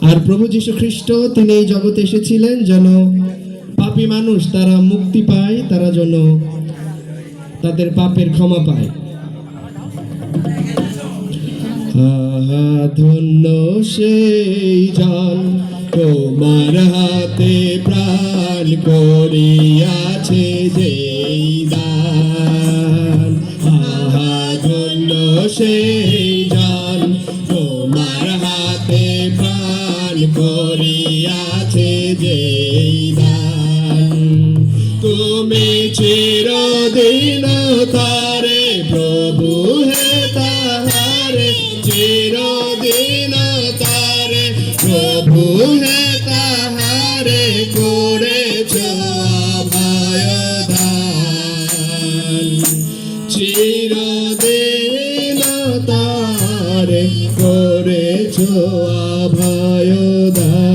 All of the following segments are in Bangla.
আর প্রভু যীশু খ্রিস্ট তিনি এই জগতে এসেছিলেন যেন পাপী মানুষ তারা মুক্তি পায়, তারা যেন তাদের পাপের ক্ষমা পায়। ধন্য সেই জন তোমার হাতে প্রাণ করিয়াছে যেই দান। ধন্য সেই জন তোমার হাতে প্রাণ করিয়াছে যেই দান। তুমি চিরদিন তারে প্রভু হে তাহারে, চিরদিন তারে প্রভু হে তাহারে করেছ অভয় দান। চিরদিন তারে করেছ অভয় দান।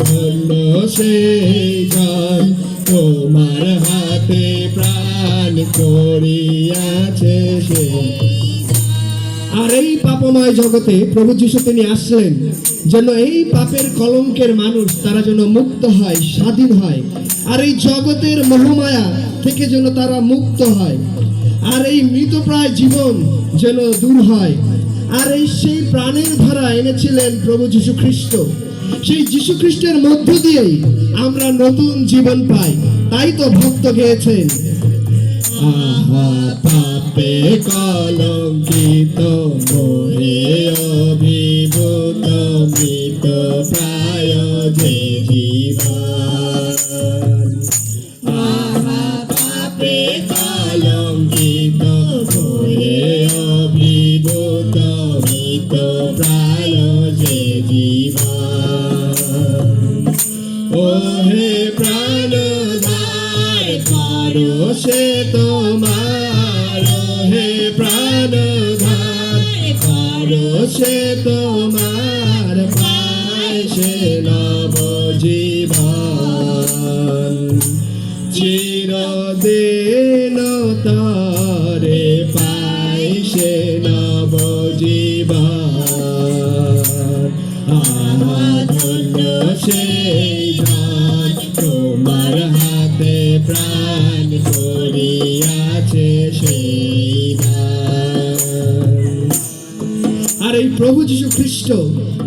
ধন্য সেই জন তোমার হাতে প্রাণ করিয়াছে সে। আর এই পাপময় জগতে প্রভু যীশু তিনি আসলেন যেন এই পাপের কলঙ্কের মানুষ তারা যেন মুক্ত হয়, স্বাধীন হয়, আর এই জগতের মোহমায়া থেকে যেন তারা মুক্ত হয়, আর এই মৃতপ্রায় জীবন যেন দূর হয়। আর এই সেই প্রাণের ধারা এনেছিলেন প্রভু যীশু খ্রিস্ট। সেই যীশু খ্রিস্টের মধ্য দিয়েই আমরা নতুন জীবন পাই। তাই তো ভক্ত গেয়েছেন, পাপে কলঙ্কিত মোহে অভিভূত মৃত প্রায় যে জীবন। পাপে কলঙ্কিত মোহে অভিভূত মৃত প্রায় যে জীবন। ওহে প্রাণধার করো সে তোমার, হে প্রাণধার করো সে তোমার, পায় সে নব জীবন। চিরদিন তারে পায় সে নব জীবন। ধন্য সেই জন তোমার হাতে প্রাণ করিয়াছে সেই দান। আর এই প্রভু যীশু খ্রিস্ট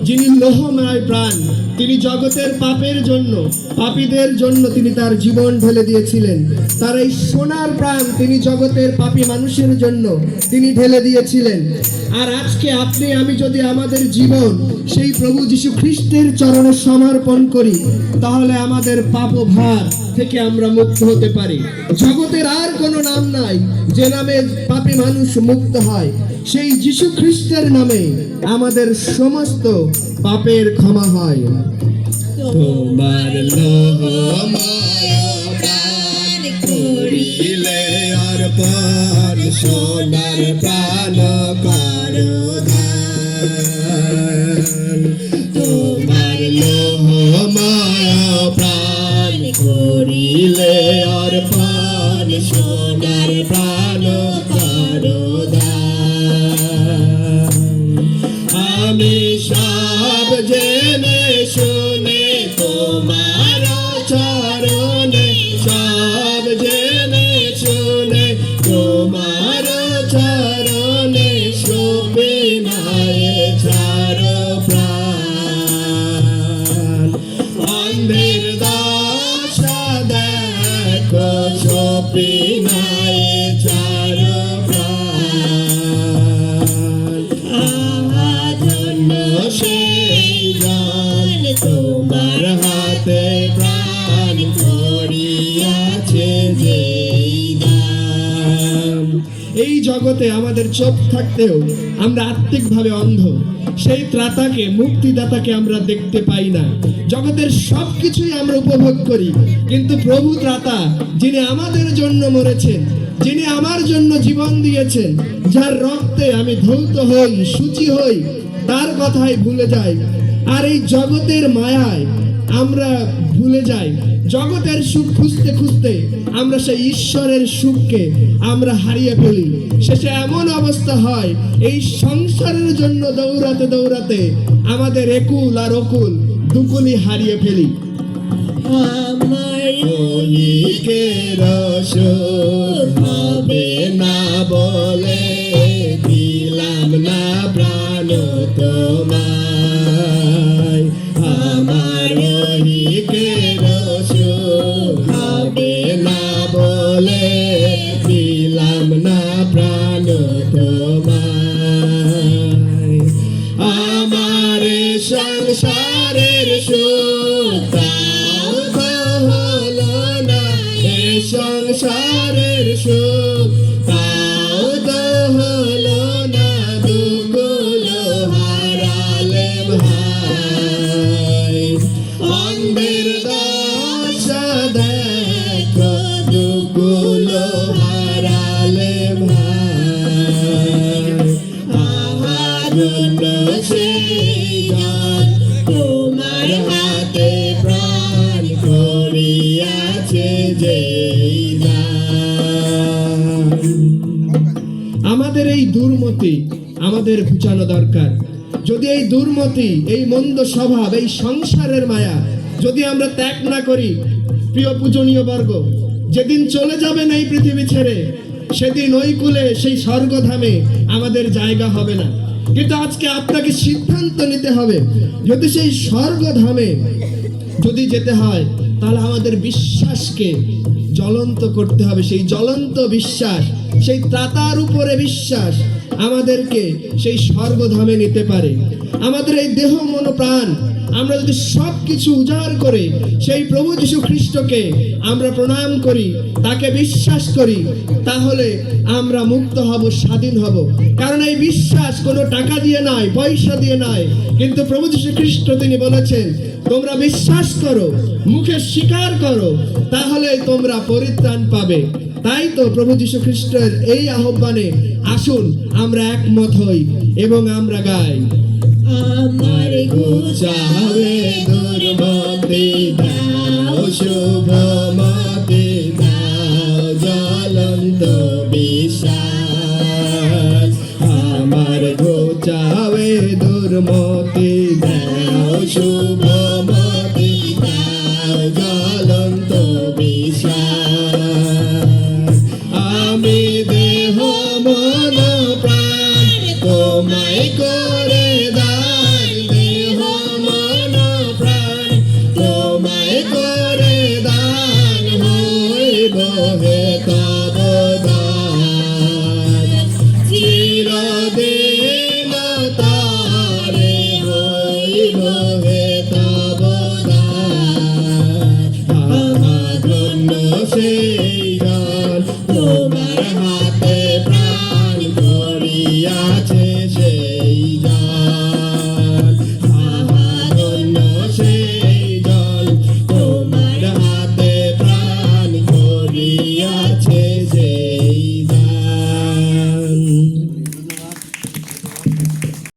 যিনি লোহময় প্রাণ, তিনি জগতের পাপের জন্য, পাপীদের জন্য তিনি তার জীবন ঢেলে দিয়েছিলেন। তার এই সোনার প্রাণ তিনি জগতের পাপী মানুষের জন্য তিনি ঢেলে দিয়েছিলেন। আর আজকে আপনি আমি যদি আমাদের জীবন সেই প্রভু যীশু খ্রিস্টের চরণে সমর্পণ করি, তাহলে আমাদের পাপভার থেকে আমরা মুক্ত হতে পারি। জগতের আর কোনো নাম নাই যে নামে পাপী মানুষ মুক্ত হয়। সেই যীশু খ্রিস্টের নামে আমাদের সমস্ত পাপের ক্ষমা হয়। তোমার লোহময় প্রাণ করিলে অর্পণ, সোনার প্রাণ করো দান। তোমার লোহময় প্রাণ করিলে অর্পণ, সোনার প্রাণ করো দান। আমি সব জেনে শুনে তোমার চরণে, সব জেনে শুনে তোমার চরণে শোভে নাই ছাড়ো প্রাণ। অন্ধের দশা দেখো শোভে নাই ছাড়ো প্রাণ। ধন্য সেই জন তোমার হাতে প্রাণ করিয়াছে যেই দান। এই জগতে আমাদের চোখ থাকতেও আমরা আত্মিকভাবে অন্ধ। সেই ত্রাতাকে, মুক্তিদাতাকে আমরা দেখতে পাই না। জগতের সবকিছুই আমরা উপভোগ করি, কিন্তু প্রভু ত্রাতা যিনি আমাদের জন্য মরেছেন, যিনি আমার জন্য জীবন দিয়েছেন, যার রক্তে আমি ধৌত হই, শুচি হই, তার কথাই ভুলে যাই। আর এই জগতের মায়ায় আমরা ভুলে যাই জগতের সুখ খুঁজতে খুঁজতে আমরা সেই ঈশ্বরের সুখকে আমরা হারিয়ে ফেলি। শেষে এমন অবস্থা হয়, এই সংসারের জন্য দৌড়াতে দৌড়াতে আমাদের একুল আর অকুল দুকুলই হারিয়ে ফেলি। আমার ক্ষণিকের সুখ হবে না বলে দিলাম না প্রাণ তোমায়। আমার ক্ষণিকের সুখ হবে না বলে দিলাম না প্রাণ তোমায়। আমার সংসারের সুখ সংসারের সুখ তাও তো হলো না, দুগুলো হারালে ভাই। অন্ধের দশা দেখো, দুগুলো হারালে ভাই। আমার জন্য সেই গান তোমার হাতে প্রাণ করিয়াছে যে। আমাদের এই দুর্মতি আমাদের ঘুচানো দরকার। যদি এই দুর্মতি, এই মন্দ স্বভাব, এই সংসারের মায়া যদি আমরা ত্যাগ না করি, প্রিয় পূজনীয় বর্গ, যেদিন চলে যাবেন এই পৃথিবী ছেড়ে, সেদিন ওই কুলে সেই স্বর্গধামে আমাদের জায়গা হবে না। কিন্তু আজকে আপনাকে সিদ্ধান্ত নিতে হবে, যদি সেই স্বর্গধামে যদি যেতে হয়, তাহলে আমাদের বিশ্বাসকে জ্বলন্ত করতে হবে। সেই জ্বলন্ত বিশ্বাস, সেই ত্রাতার উপরে বিশ্বাস আমাদেরকে সেই স্বর্গধামে নিতে পারে। আমাদের এই দেহ মন প্রাণ আমরা যদি সব কিছু উজাড় করে সেই প্রভু যীশু খ্রিস্টকে আমরা প্রণাম করি, তাকে বিশ্বাস করি, তাহলে আমরা মুক্ত হব, স্বাধীন হব। কারণ এই বিশ্বাস কোনো টাকা দিয়ে নয়, পয়সা দিয়ে নয়, কিন্তু প্রভু যীশু খ্রিস্ট তিনি বলেছেন, তোমরা বিশ্বাস করো, মুখে স্বীকার করো, তাহলে তোমরা পরিত্রাণ পাবে। তাই তো প্রভু যীশু খ্রিস্টের এই আহ্বানে আসুন আমরা একমত হই এবং আমরা গাই। আমার ঘুচাবে দুর্মতি দাও, শুভ মতি দাও, জ্বলন্ত বিশ্বাস। আমার ঘুচাবে দুর্মতি দাও, শুভ মতি দাও, জ্বলন্ত বিশ্বাস। আমি দেহ মন প্রাণ তোমায় করে দান, দেহ মন প্রাণ তোমায় করে দান, হইব হে তব দান। চিরদিন তারে হইব হে তব দান। আমার ধন্য সেই গান তোমার হাতে